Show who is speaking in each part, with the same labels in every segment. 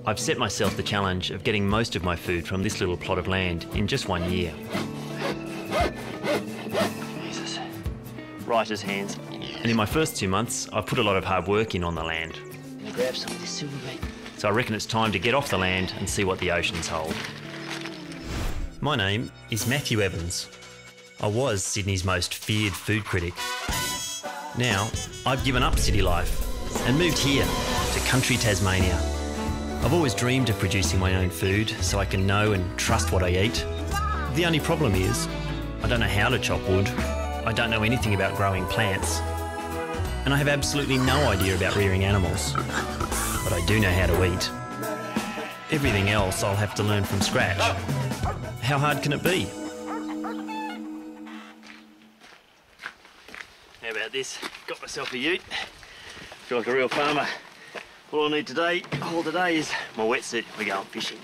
Speaker 1: I've set myself the challenge of getting most of my food from this little plot of land in just 1 year. Jesus. Right as hands. And in my first 2 months, I've put a lot of hard work in on the land.
Speaker 2: Let me grab some of this silver bait.
Speaker 1: So I reckon it's time to get off the land and see what the oceans hold. My name is Matthew Evans. I was Sydney's most feared food critic. Now, I've given up city life and moved here to country Tasmania. I've always dreamed of producing my own food so I can know and trust what I eat. The only problem is, I don't know how to chop wood, I don't know anything about growing plants, and I have absolutely no idea about rearing animals. But I do know how to eat. Everything else I'll have to learn from scratch. How hard can it be? How about this? Got myself a ute. Feel like a real farmer. All I need today, is my wetsuit. We're going fishing.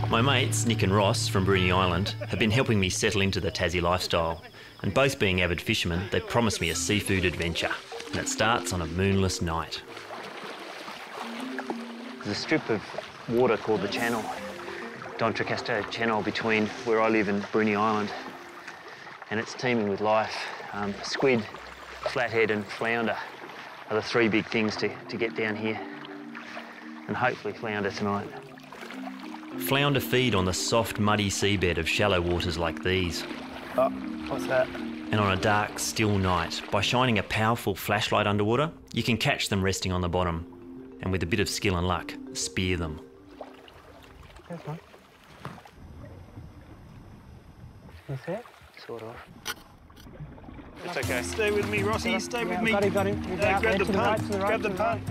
Speaker 1: My mates, Nick and Ross from Bruny Island, have been helping me settle into the Tassie lifestyle, and both being avid fishermen, they promised me a seafood adventure, and it starts on a moonless night. There's a strip of water called the Channel, Dontracasta Channel, between where I live and Bruny Island, and it's teeming with life. Squid, flathead and flounder are the three big things to get down here, and hopefully flounder tonight. Flounder feed on the soft, muddy seabed of shallow waters like these.
Speaker 3: Oh, what's that?
Speaker 1: And on a dark, still night, by shining a powerful flashlight underwater, you can catch them resting on the bottom, and with a bit of skill and luck, spear them.
Speaker 3: There's one. You see it?
Speaker 1: Sort of.
Speaker 3: It's okay. Stay with me, Rossi. Stay with me. Got him. Grab the punt. Grab the punt.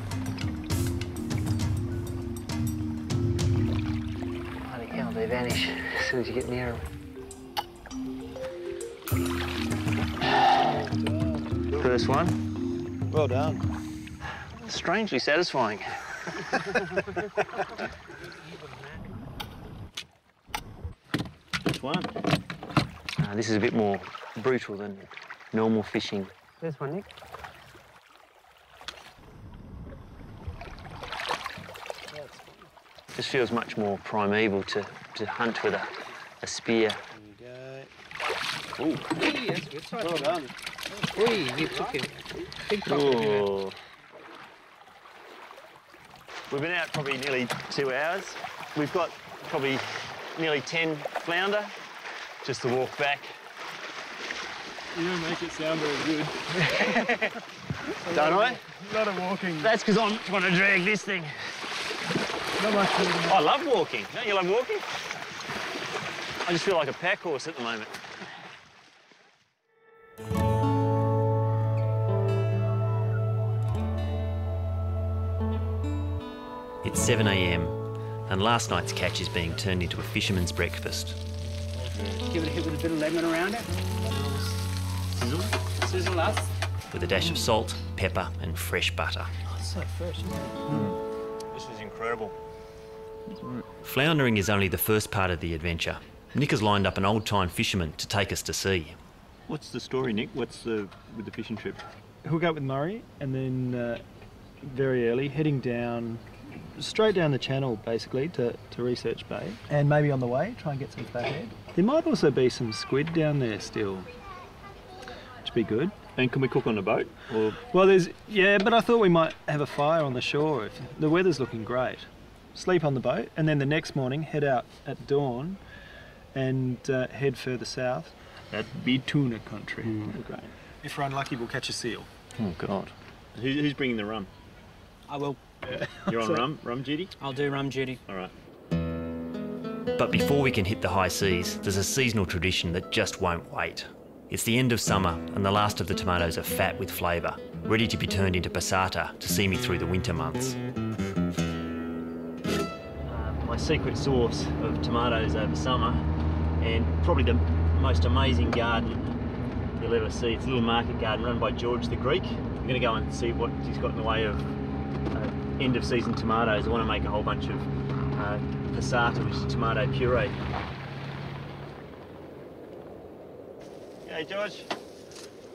Speaker 2: They vanish as soon as you get near them.
Speaker 1: First one.
Speaker 3: Well done.
Speaker 1: Strangely satisfying. First one. This is a bit more brutal than normal fishing.
Speaker 3: There's one, Nick.
Speaker 1: This feels much more primeval to hunt with a spear.
Speaker 3: There you go.
Speaker 1: Ooh.
Speaker 3: That's good. Well done. You took him. Big
Speaker 1: Ooh. We've been out probably nearly 2 hours. We've got probably nearly 10 flounder. Just to walk back.
Speaker 3: You don't make it sound very good.
Speaker 1: Don't I?
Speaker 3: A lot of walking.
Speaker 1: That's because I'm trying to drag this thing.
Speaker 3: Not much.
Speaker 1: I love walking. Don't you love walking? I just feel like a pack horse at the moment. It's 7 a.m. and last night's catch is being turned into a fisherman's breakfast.
Speaker 4: Give it a hit with a bit of lemon around it. Sizzle. Sizzle that.
Speaker 1: With a dash of salt, pepper and fresh butter.
Speaker 4: Oh, it's so fresh, isn't it?
Speaker 1: This is incredible. Floundering is only the first part of the adventure. Nick has lined up an old-time fisherman to take us to sea. What's the story, Nick? What's with the fishing trip?
Speaker 3: Hook up with Murray and then very early heading down, straight down the channel basically to Research Bay, and maybe on the way try and get some flathead. There might also be some squid down there still, which would be good.
Speaker 1: And can we cook on the boat? Or?
Speaker 3: Well, but I thought we might have a fire on the shore. If the weather's looking great. Sleep on the boat, and then the next morning head out at dawn and head further south. That'd be tuna country.
Speaker 1: Great.
Speaker 3: If we're unlucky, we'll catch a seal.
Speaker 1: Oh, God. Who's bringing the rum?
Speaker 4: I will.
Speaker 1: You're on rum duty?
Speaker 4: I'll do rum duty.
Speaker 1: All right. But before we can hit the high seas, there's a seasonal tradition that just won't wait. It's the end of summer and the last of the tomatoes are fat with flavour, ready to be turned into passata to see me through the winter months. My secret source of tomatoes over summer, and probably the most amazing garden you'll ever see. It's a little market garden run by George the Greek. I'm going to go and see what he's got in the way of end of season tomatoes. I want to make a whole bunch of passata, which is tomato puree. Hey George.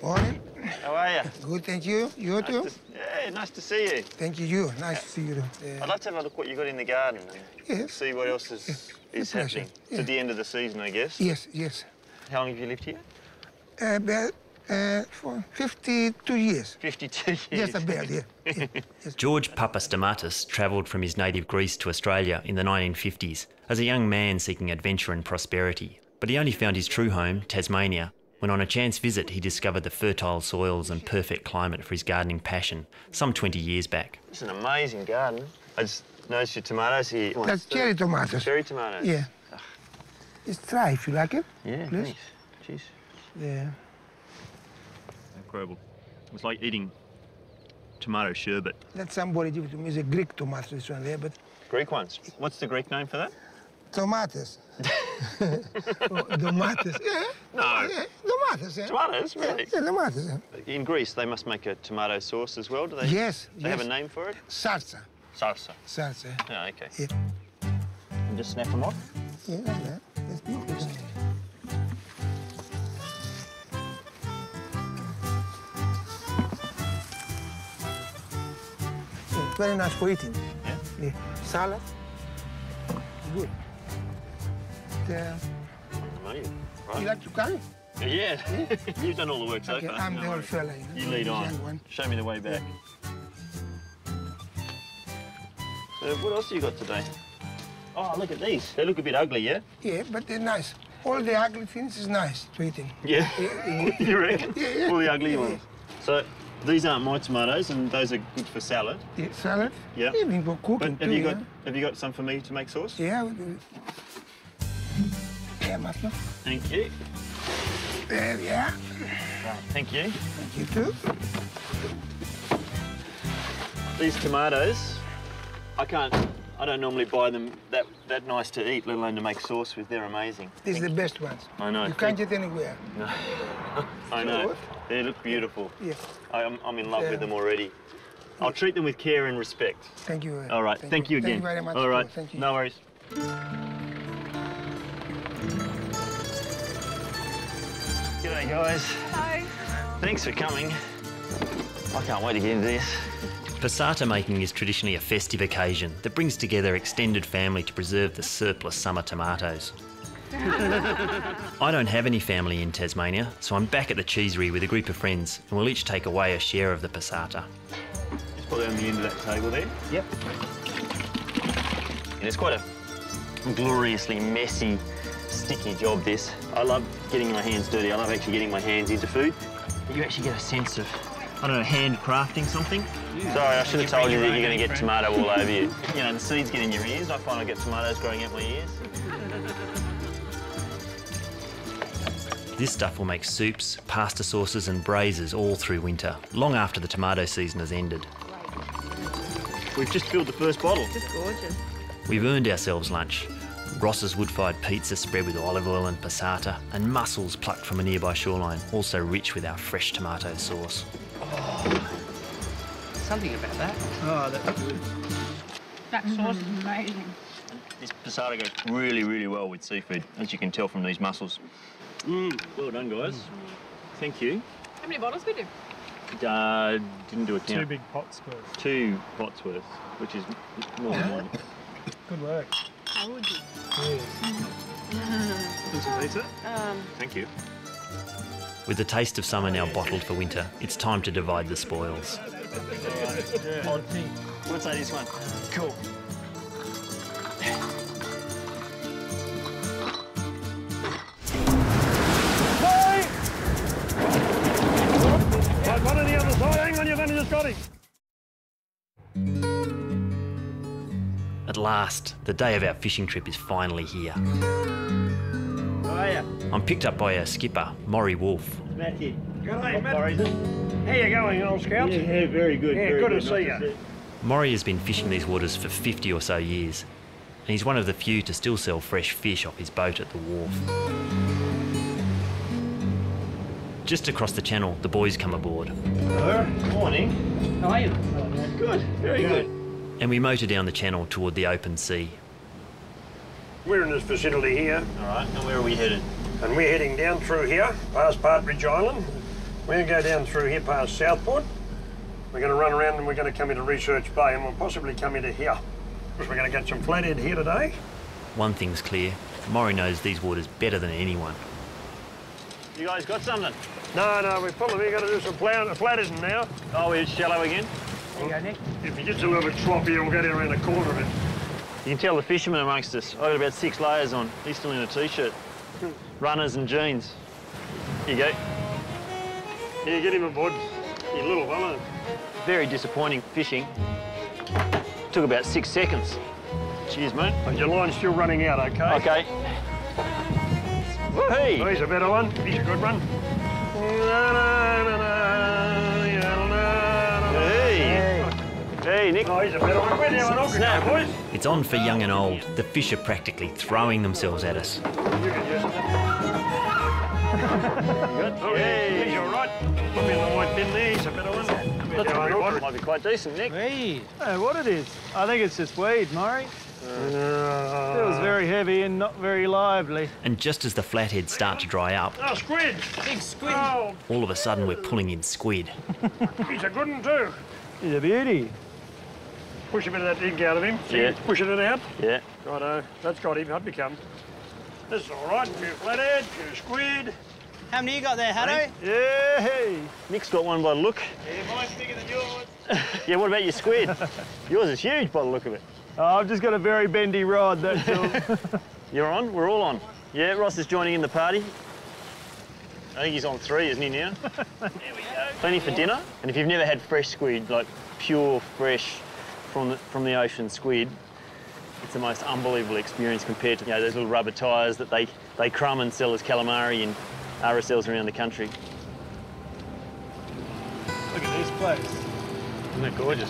Speaker 5: Morning.
Speaker 1: How are you?
Speaker 5: Good, thank you. You too?
Speaker 1: Yeah, nice to see you.
Speaker 5: Thank you. Nice to see you.
Speaker 1: I'd like to have a look what you got in the garden and
Speaker 5: Yes.
Speaker 1: see what else is happening. It's at the end of the season, I guess.
Speaker 5: Yes, yes.
Speaker 1: How long have you lived here?
Speaker 5: For 52 years.
Speaker 1: 52 years.
Speaker 5: Yes, about, yeah. Yes.
Speaker 1: George Papastomatis travelled from his native Greece to Australia in the 1950s as a young man seeking adventure and prosperity. But he only found his true home, Tasmania, when on a chance visit he discovered the fertile soils and perfect climate for his gardening passion some 20 years back. It's an amazing garden. I just noticed your tomatoes here.
Speaker 5: That's cherry tomatoes.
Speaker 1: Cherry tomatoes?
Speaker 5: Yeah. It's dry if you like it.
Speaker 1: Yeah,
Speaker 5: please.
Speaker 1: thanks. Cheers.
Speaker 5: Yeah.
Speaker 1: Incredible. It's like eating tomato sherbet.
Speaker 5: That's somebody give it to me. It's a Greek tomato, this one there, but...
Speaker 1: Greek ones. What's the Greek name for that?
Speaker 5: Tomatoes. Tomatoes. Yeah.
Speaker 1: No.
Speaker 5: Yeah. Tomatoes, yeah.
Speaker 1: Tomatoes, really?
Speaker 5: Yeah, tomatoes, yeah.
Speaker 1: In Greece, they must make a tomato sauce as well, do they?
Speaker 5: Yes,
Speaker 1: They have a name for it?
Speaker 5: Salsa.
Speaker 1: Salsa.
Speaker 5: Salsa.
Speaker 1: Yeah, okay.
Speaker 5: Yeah.
Speaker 1: And just snap them off?
Speaker 5: Yeah, like that. That's beautiful. Yeah, very nice for eating.
Speaker 1: Yeah?
Speaker 5: Yeah. Salad. Good.
Speaker 1: Amazing.
Speaker 5: You
Speaker 1: Right.
Speaker 5: like to carry?
Speaker 1: Yeah. You've done all the work so
Speaker 5: Okay,
Speaker 1: far.
Speaker 5: I'm
Speaker 1: No
Speaker 5: the old
Speaker 1: worries.
Speaker 5: fella.
Speaker 1: You lead
Speaker 5: the
Speaker 1: on.
Speaker 5: young one.
Speaker 1: Show me the way back. So what else have you got today? Oh, look at these. They look a bit ugly, yeah?
Speaker 5: Yeah, but they're nice. All the ugly things is nice to eating.
Speaker 1: Yeah.
Speaker 5: Yeah.
Speaker 1: You reckon?
Speaker 5: Yeah, yeah.
Speaker 1: All the ugly
Speaker 5: Yeah,
Speaker 1: ones. So these aren't my tomatoes, and those are good for salad.
Speaker 5: Yeah, salad.
Speaker 1: Yeah.
Speaker 5: Even for
Speaker 1: But
Speaker 5: cooking
Speaker 1: have
Speaker 5: too.
Speaker 1: you got some for me to make sauce?
Speaker 5: Yeah. Yeah, master.
Speaker 1: Thank you.
Speaker 5: There, yeah.
Speaker 1: Right, thank you.
Speaker 5: Thank you too.
Speaker 1: These tomatoes, I don't normally buy them that nice to eat, let alone to make sauce with. They're amazing.
Speaker 5: These are the best ones.
Speaker 1: I know.
Speaker 5: You can't get anywhere.
Speaker 1: No. I know.
Speaker 5: Sure.
Speaker 1: They look beautiful.
Speaker 5: Yeah.
Speaker 1: I'm in love
Speaker 5: Yeah.
Speaker 1: with them already. I'll treat them with care and respect.
Speaker 5: Thank you.
Speaker 1: All right. Thank you again.
Speaker 5: Thank you very much.
Speaker 1: All right.
Speaker 5: Thank you.
Speaker 1: No worries. G'day, guys.
Speaker 6: Hello.
Speaker 1: Thanks for coming. I can't wait to get into this. Passata making is traditionally a festive occasion that brings together extended family to preserve the surplus summer tomatoes. I don't have any family in Tasmania, so I'm back at the cheesery with a group of friends, and we'll each take away a share of the passata. Just put it on the end of that table there.
Speaker 3: Yep.
Speaker 1: And it's quite a gloriously messy, sticky job, this. I love getting my hands dirty. I love actually getting my hands into food. You actually get a sense of, I don't know, handcrafting something. Sorry, I should have told you that you're going to get tomato all over you. You know, the seeds get in your ears. I find I get tomatoes growing out my ears. This stuff will make soups, pasta sauces and braises all through winter, long after the tomato season has ended. We've just filled the first bottle.
Speaker 6: Just gorgeous.
Speaker 1: We've earned ourselves lunch. Ross's wood-fired pizza spread with olive oil and passata, and mussels plucked from a nearby shoreline, also rich with our fresh tomato sauce.
Speaker 4: Something about that.
Speaker 3: Oh, that's good.
Speaker 6: That sauce is amazing.
Speaker 1: This passata goes really, really well with seafood, as you can tell from these mussels. Well done, guys. Thank you.
Speaker 6: How many bottles we do?
Speaker 1: Didn't do a count.
Speaker 3: 2 big pots worth.
Speaker 1: 2 pots worth, which is more than one.
Speaker 3: Good work.
Speaker 6: How would you?
Speaker 3: Want some pizza?
Speaker 1: Thank you. With the taste of summer now bottled for winter, it's time to divide the spoils. Let's say this one. Cool.
Speaker 7: One on the other side, hang on, you've only just got him.
Speaker 1: At last, the day of our fishing trip is finally here.
Speaker 7: How are you?
Speaker 1: I'm picked up by our skipper, Maury Wolfe.
Speaker 7: Matthew. G'day, Matt. How you going, old scout?
Speaker 1: Yeah, very good.
Speaker 7: Yeah,
Speaker 1: very
Speaker 7: good to see you.
Speaker 1: Maury has been fishing these waters for 50 or so years, and he's one of the few to still sell fresh fish off his boat at the wharf. Just across the channel, the boys come aboard.
Speaker 7: Hello.
Speaker 1: Morning.
Speaker 4: How are you?
Speaker 1: Good, very good. And we motor down the channel toward the open sea.
Speaker 7: We're in this facility here,
Speaker 1: All right, and where are we headed?
Speaker 7: and we're heading down through here, past Partridge Island, We're going to go down through here past Southport. We're going to run around and we're going to come into Research Bay and we'll possibly come into here. Because we're going to get some flathead here today.
Speaker 1: One thing's clear, Maury knows these waters better than anyone.
Speaker 4: You guys got something?
Speaker 7: No, we're full of here. Got to do some flathead now.
Speaker 4: Oh, we're shallow again?
Speaker 2: There you go, Nick.
Speaker 7: If it gets a little bit sloppy, we'll go down around the corner of it.
Speaker 4: You can tell the fishermen amongst us. I've got about 6 layers on. He's still in a t-shirt. Runners and jeans. Here you go.
Speaker 7: Here, get him aboard. You little fella.
Speaker 4: Very disappointing fishing. Took about 6 seconds. Cheers, mate.
Speaker 7: But your line's still running out, okay?
Speaker 4: Okay. Woohoo!
Speaker 7: Oh, he's a better one. He's a good one.
Speaker 4: Hey! Hey, Nick.
Speaker 7: Oh, he's a better one. Where's the other one?
Speaker 4: Snap.
Speaker 7: Boys?
Speaker 1: It's on for young and old. The fish are practically throwing themselves at us.
Speaker 7: You can use it. Oh, yeah, he's all right. Put me in the white bin there. He's a better one.
Speaker 4: That's a good one. Might be quite decent, Nick.
Speaker 3: Weed. I don't know what it is. I think it's just weed, Maury. Feels very heavy and not very lively.
Speaker 1: And just as the flatheads start to dry up,
Speaker 7: Oh, squid.
Speaker 2: Big squid.
Speaker 7: Oh,
Speaker 1: all of a sudden we're pulling in squid.
Speaker 7: he's a good one too.
Speaker 3: He's a beauty.
Speaker 7: Push a bit of that ink out of him. See,
Speaker 4: Yeah.
Speaker 7: he's pushing it out.
Speaker 4: Yeah.
Speaker 7: Righto, that's got him. Up he comes. This is all right. Few flathead, few squid.
Speaker 2: How many you got there, Hatto?
Speaker 3: Yeah, hey.
Speaker 4: Nick's got one by the look.
Speaker 7: Yeah, mine's bigger than yours.
Speaker 4: Yeah, what about your squid? Yours is huge by the look of it.
Speaker 3: Oh, I've just got a very bendy rod, that's all.
Speaker 4: You're on? We're all on. Yeah, Ross is joining in the party. I think he's on 3, isn't he now? There we go. Plenty for dinner. And if you've never had fresh squid, like pure, fresh from the ocean squid, it's the most unbelievable experience compared to those little rubber tyres that they crumb and sell as calamari in RSLs around the country.
Speaker 3: Look at this place.
Speaker 4: Isn't it gorgeous?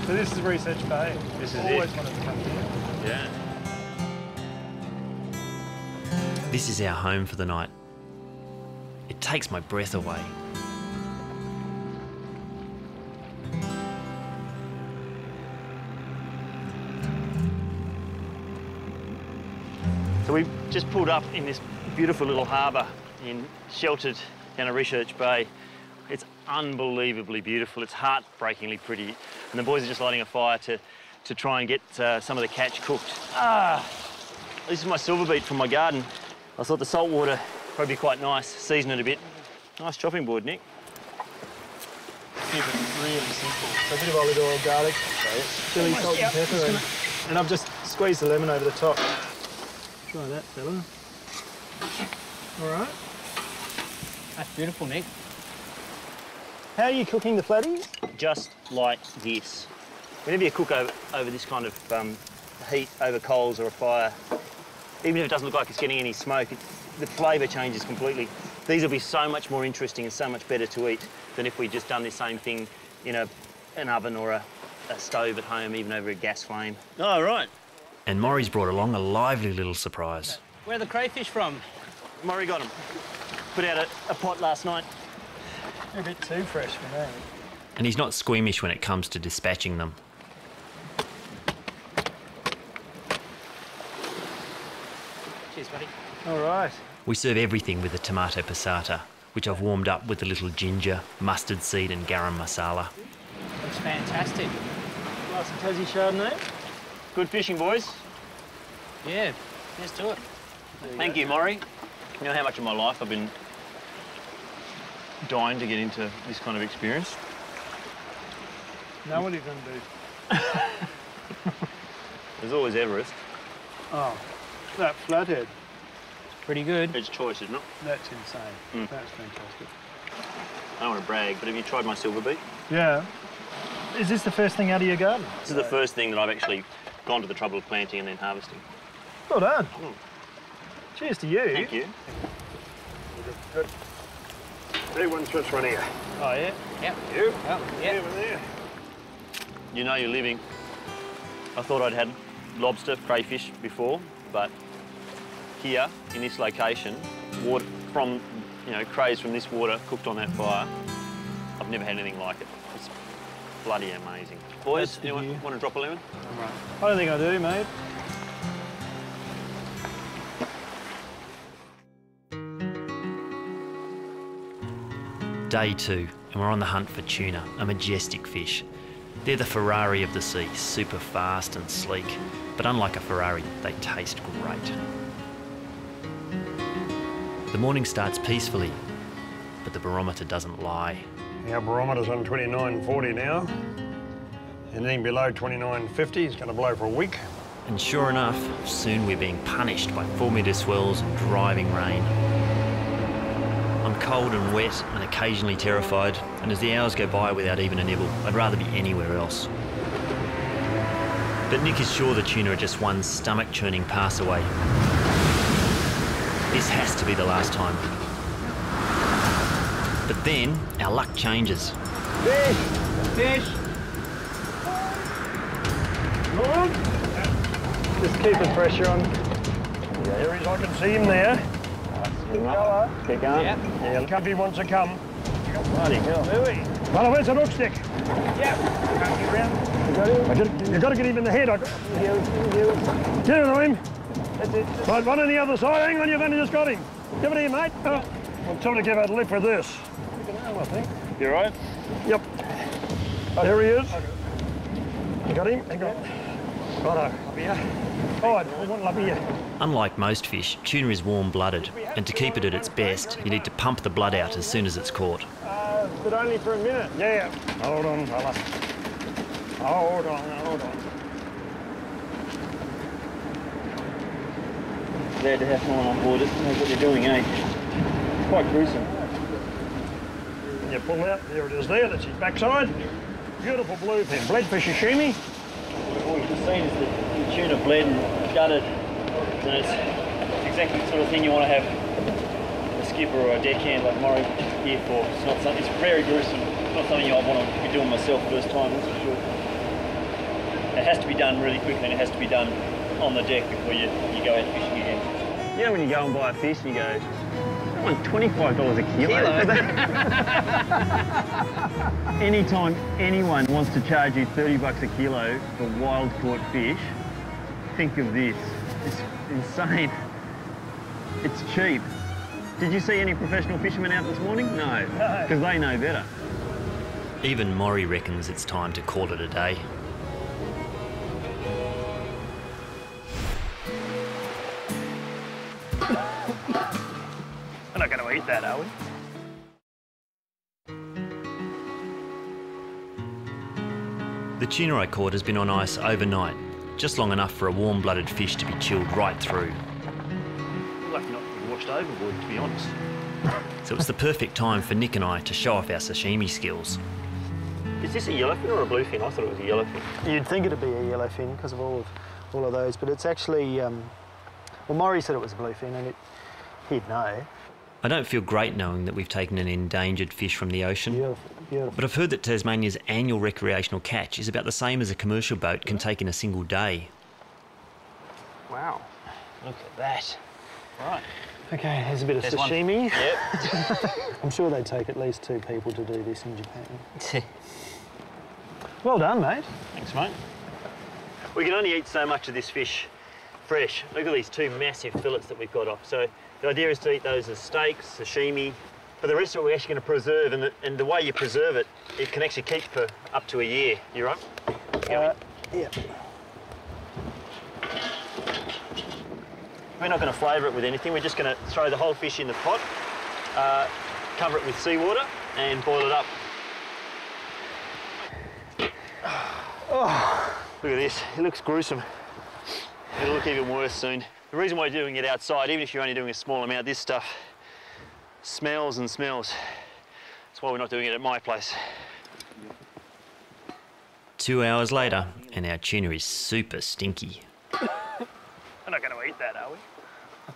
Speaker 3: So this is Research Bay.
Speaker 4: This is
Speaker 3: Always
Speaker 4: it.
Speaker 3: wanted to come here.
Speaker 4: Yeah.
Speaker 1: This is our home for the night. It takes my breath away.
Speaker 4: So we just pulled up in this beautiful little harbour sheltered down a Research Bay. It's unbelievably beautiful. It's heartbreakingly pretty. And the boys are just lighting a fire to try and get some of the catch cooked. This is my silver beet from my garden. I thought the salt water would probably be quite nice, season it a bit. Nice chopping board, Nick.
Speaker 3: Keep it really simple. So a bit of olive oil, garlic, chilli, salt and pepper, and I've just squeezed the lemon over the top. Try that, fella. All right.
Speaker 2: That's beautiful, Nick.
Speaker 3: How are you cooking the flatties?
Speaker 4: Just like this. Whenever you cook over this kind of heat, over coals or a fire, even if it doesn't look like it's getting any smoke, the flavour changes completely. These will be so much more interesting and so much better to eat than if we'd just done this same thing in an oven or a stove at home, even over a gas flame. Oh, right.
Speaker 1: And Maury's brought along a lively little surprise.
Speaker 2: Where are the crayfish from?
Speaker 4: Maury got them. Put out a pot last night.
Speaker 3: They're a bit too fresh for me.
Speaker 1: And he's not squeamish when it comes to dispatching them.
Speaker 2: Cheers, buddy.
Speaker 3: All right.
Speaker 1: We serve everything with a tomato passata, which I've warmed up with a little ginger, mustard seed and garam masala.
Speaker 2: Looks fantastic.
Speaker 3: Nice and Tassie Chardonnay.
Speaker 4: Good fishing, boys.
Speaker 2: Yeah, let's do it.
Speaker 4: Thank you, Maury. You know how much of my life I've been dying to get into this kind of experience?
Speaker 3: Now what are you going to do?
Speaker 4: There's always Everest.
Speaker 3: Oh, that flathead.
Speaker 2: Pretty good.
Speaker 4: It's choice, isn't it?
Speaker 3: That's insane. That's fantastic.
Speaker 4: I don't want to brag, but have you tried my silver beet?
Speaker 3: Yeah. Is this the first thing out of your garden?
Speaker 4: This is the first thing that I've actually gone to the trouble of planting and then harvesting.
Speaker 3: Well done. Cheers to you.
Speaker 4: Thank you.
Speaker 7: Good. Hey, one switch one here.
Speaker 3: Oh, yeah?
Speaker 2: Yep.
Speaker 7: You?
Speaker 2: Yep.
Speaker 7: Over there.
Speaker 4: You know you're living. I thought I'd had lobster, crayfish before, but here, in this location, water from, crays from this water cooked on that fire, I've never had anything like it. It's bloody amazing. Boys,
Speaker 3: That's the
Speaker 4: anyone
Speaker 3: view.
Speaker 4: want to drop a lemon?
Speaker 3: I don't think I do, mate.
Speaker 1: Day 2, and we're on the hunt for tuna, a majestic fish. They're the Ferrari of the sea, super fast and sleek, but unlike a Ferrari, they taste great. The morning starts peacefully, but the barometer doesn't lie.
Speaker 7: Our barometer's on 29.40 now. Anything below 29.50 is going to blow for a week.
Speaker 1: And sure enough, soon we're being punished by 4-metre swells and driving rain. I'm cold and wet and occasionally terrified, and as the hours go by without even a nibble, I'd rather be anywhere else. But Nick is sure the tuna are just one stomach-churning pass away. This has to be the last time. But then, our luck changes.
Speaker 3: Fish! Fish! Just keeping pressure on.
Speaker 7: Yeah, there he is, I can see him there.
Speaker 4: Keep going.
Speaker 7: Yeah, come if he wants to come.
Speaker 4: Bloody hell.
Speaker 7: Well, where's the hook stick?
Speaker 4: Yep.
Speaker 7: You've got to get him in the head. Get it on him. Right, one on the other side. Hang on, you've only just got him. Give it here, mate. Oh, I'm trying to give it a lift with this. I think.
Speaker 4: You right?
Speaker 7: Yep. There he is. You got him? Hang on. Righto, up here. Oh, I want up here.
Speaker 1: Unlike most fish, tuna is warm-blooded, and to keep it at its best, you need to pump the blood out as soon as it's caught.
Speaker 7: But only for a minute. Yeah. Hold on, fella. Hold on.
Speaker 4: Glad to have someone on board. Just knows what you're doing, eh? It's quite gruesome.
Speaker 7: You pull out, there it is there, that's his backside. Beautiful bluefin, bled for sashimi.
Speaker 4: What we've just seen is the tuna bled and gutted, and it's exactly the sort of thing you want to have a skipper or a deckhand like Murray here for. It's not something. It's very gruesome. It's not something I want to be doing myself first time. That's for sure. It has to be done really quickly, and it has to be done on the deck before you go out fishing again. You know when you go and buy a fish and you go, I want $25 a kilo. Anytime anyone wants to charge you 30 bucks a kilo for wild caught fish, think of this. It's insane. It's cheap. Did you see any professional fishermen out this morning? No, because they know better.
Speaker 1: Even Maury reckons it's time to call it a day.
Speaker 7: We're not going to eat that, are we?
Speaker 1: The tuna I caught has been on ice overnight, just long enough for a warm-blooded fish to be chilled right through.
Speaker 4: Lucky not to be washed overboard, to be honest.
Speaker 1: So it's the perfect time for Nick and I to show off our sashimi skills.
Speaker 4: Is this a yellowfin or a bluefin? I thought it was a yellowfin.
Speaker 3: You'd think it'd be a yellowfin because of all of those, but it's actually, well, Maury said it was a bluefin, and he'd know.
Speaker 1: I don't feel great knowing that we've taken an endangered fish from the ocean.
Speaker 3: Beautiful.
Speaker 1: But I've heard that Tasmania's annual recreational catch is about the same as a commercial boat can take in a single day.
Speaker 2: Wow. Look at that. Right.
Speaker 3: Okay, there's a bit of
Speaker 2: There's
Speaker 3: sashimi.
Speaker 2: Yep.
Speaker 3: I'm sure they'd take at least 2 people to do this in Japan. Well done, mate.
Speaker 2: Thanks, mate.
Speaker 4: We can only eat so much of this fish fresh. Look at these 2 massive fillets that we've got off. So the idea is to eat those as steaks, sashimi. For the rest of it, we're actually going to preserve, and the way you preserve it, it can actually keep for up to a year. You right?
Speaker 3: Yeah.
Speaker 4: We're not going to flavour it with anything. We're just going to throw the whole fish in the pot, cover it with seawater, and boil it up. Oh, look at this. It looks gruesome. It'll look even worse soon. The reason why you're doing it outside, even if you're only doing a small amount, this stuff smells and smells. That's why we're not doing it at my place.
Speaker 1: 2 hours later, and our tuna is super stinky.
Speaker 7: We're not going to eat that, are we?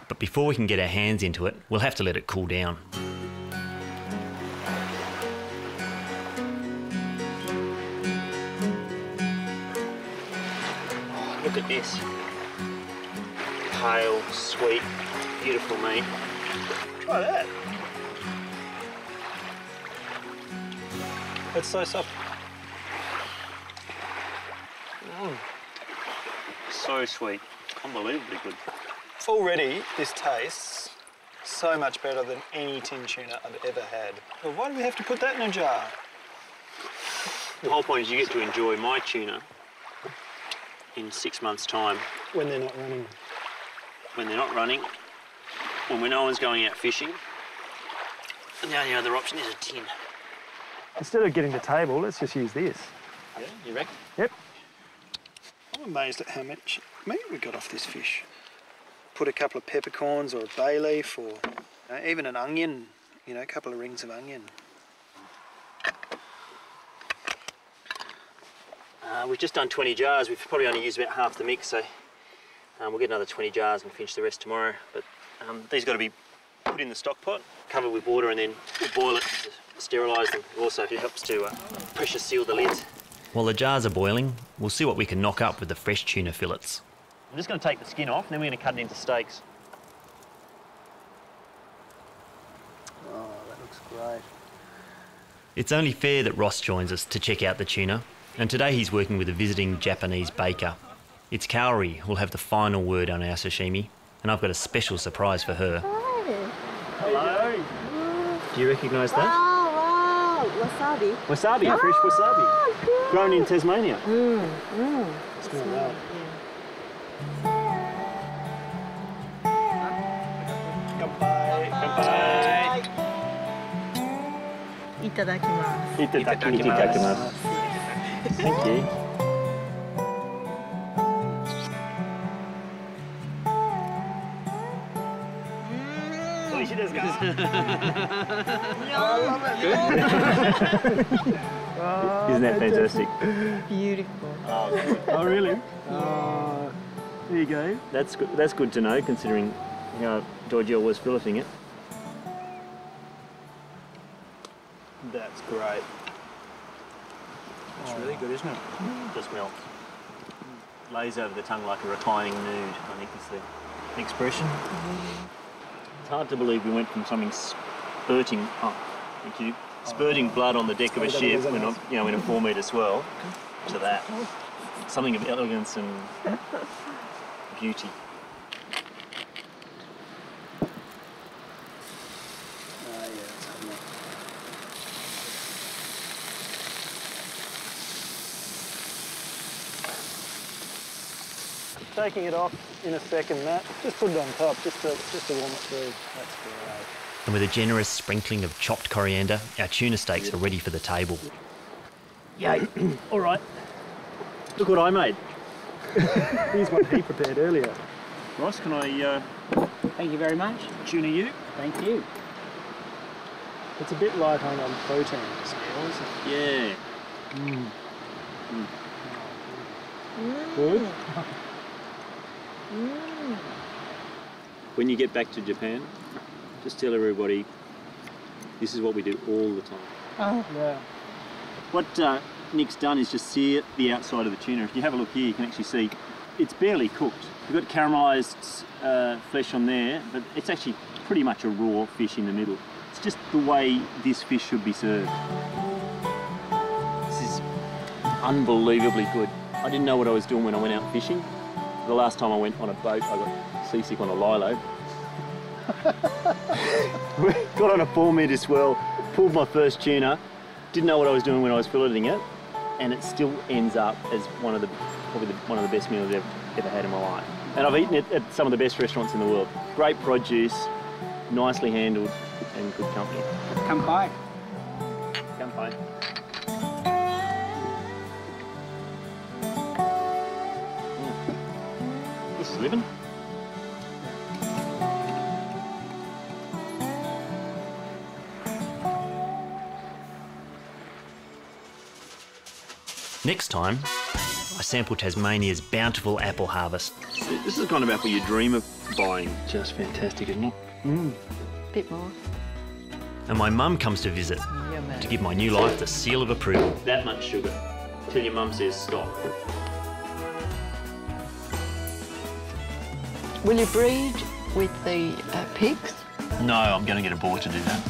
Speaker 1: But before we can get our hands into it, we'll have to let it cool down.
Speaker 4: Look at this. Pale, sweet, beautiful meat.
Speaker 7: Try that.
Speaker 3: It's so soft.
Speaker 4: So sweet. Unbelievably good.
Speaker 3: Already, this tastes So much better than any tin tuna I've ever had. Well, why do we have to put that in a jar?
Speaker 4: The whole point is you get to enjoy my tuna in 6 months' time.
Speaker 3: When they're not running.
Speaker 4: When they're not running, when no one's going out fishing, and the only other option is a tin.
Speaker 3: Instead of getting the table, let's just use this.
Speaker 4: Yeah, you reckon?
Speaker 3: Yep. I'm amazed at how much meat we got off this fish. Put a couple of peppercorns or a bay leaf or even an onion, you know, a couple of rings of onion.
Speaker 4: We've just done 20 jars. We've probably only used about half the mix, so we'll get another 20 jars and finish the rest tomorrow. But these got to be put in the stock pot, covered with water, and then we'll boil it to sterilise them. Also, it helps to pressure seal the lids.
Speaker 1: While the jars are boiling, we'll see what we can knock up with the fresh tuna fillets.
Speaker 4: I'm just going to take the skin off, and then we're going to cut it into steaks.
Speaker 3: Oh, that looks great.
Speaker 1: It's only fair that Ross joins us to check out the tuna, and today he's working with a visiting Japanese baker. It's Kaori who'll have the final word on our sashimi, and I've got a special surprise for her.
Speaker 4: Hello. Do you recognise that?
Speaker 6: Wow, wasabi.
Speaker 4: Wasabi, fresh wasabi.
Speaker 6: Good.
Speaker 4: Grown in Tasmania.
Speaker 3: Smell that.
Speaker 6: Itadakimasu.
Speaker 4: Itadakimasu. Thank you. Isn't that fantastic?
Speaker 6: Beautiful.
Speaker 4: Oh, really? There you go. That's good. That's good to know, considering how dodgy I was filleting it.
Speaker 3: That's great. That's really good, isn't it?
Speaker 4: Just melts. Lays over the tongue like a reclining nude, I think is the expression. It's hard to believe we went from something spurting up, spurting blood on the deck of a ship when in a 4 metre swell, to that. Something of elegance and beauty.
Speaker 3: Taking it off in a second, Matt. Just put it on top, just to warm it through. That's great.
Speaker 1: And with a generous sprinkling of chopped coriander, our tuna steaks are ready for the table.
Speaker 4: Yay! All right. Look what I made.
Speaker 3: Here's what he prepared earlier.
Speaker 4: Ross, can I
Speaker 2: Thank you very much.
Speaker 4: tuna you?
Speaker 2: Thank you.
Speaker 3: It's a bit light on protein as well, isn't it?
Speaker 4: Yeah.
Speaker 3: Good?
Speaker 4: When you get back to Japan, just tell everybody this is what we do all the time.
Speaker 6: Oh.
Speaker 3: Yeah.
Speaker 4: What Nick's done is just sear the outside of the tuna. If you have a look here, you can actually see it's barely cooked. We've got caramelised flesh on there, but it's actually pretty much a raw fish in the middle. It's just the way this fish should be served. This is unbelievably good. I didn't know what I was doing when I went out fishing. The last time I went on a boat, I got seasick on a lilo. Got on a 4 metre swell, pulled my first tuna, didn't know what I was doing when I was filleting it, and it still ends up as probably one of the best meals I've ever had in my life. And I've eaten it at some of the best restaurants in the world. Great produce, nicely handled, and good company.
Speaker 2: Kanpai.
Speaker 4: Kanpai. This is living.
Speaker 1: Next time, I sample Tasmania's bountiful apple harvest.
Speaker 4: This is the kind of apple you dream of buying. Just fantastic, isn't it?
Speaker 6: Bit more.
Speaker 1: And my mum comes to visit to give my new life the seal of approval.
Speaker 4: That much sugar. Till your mum says stop.
Speaker 6: Will you breed with the pigs?
Speaker 4: No, I'm going to get a boy to do that.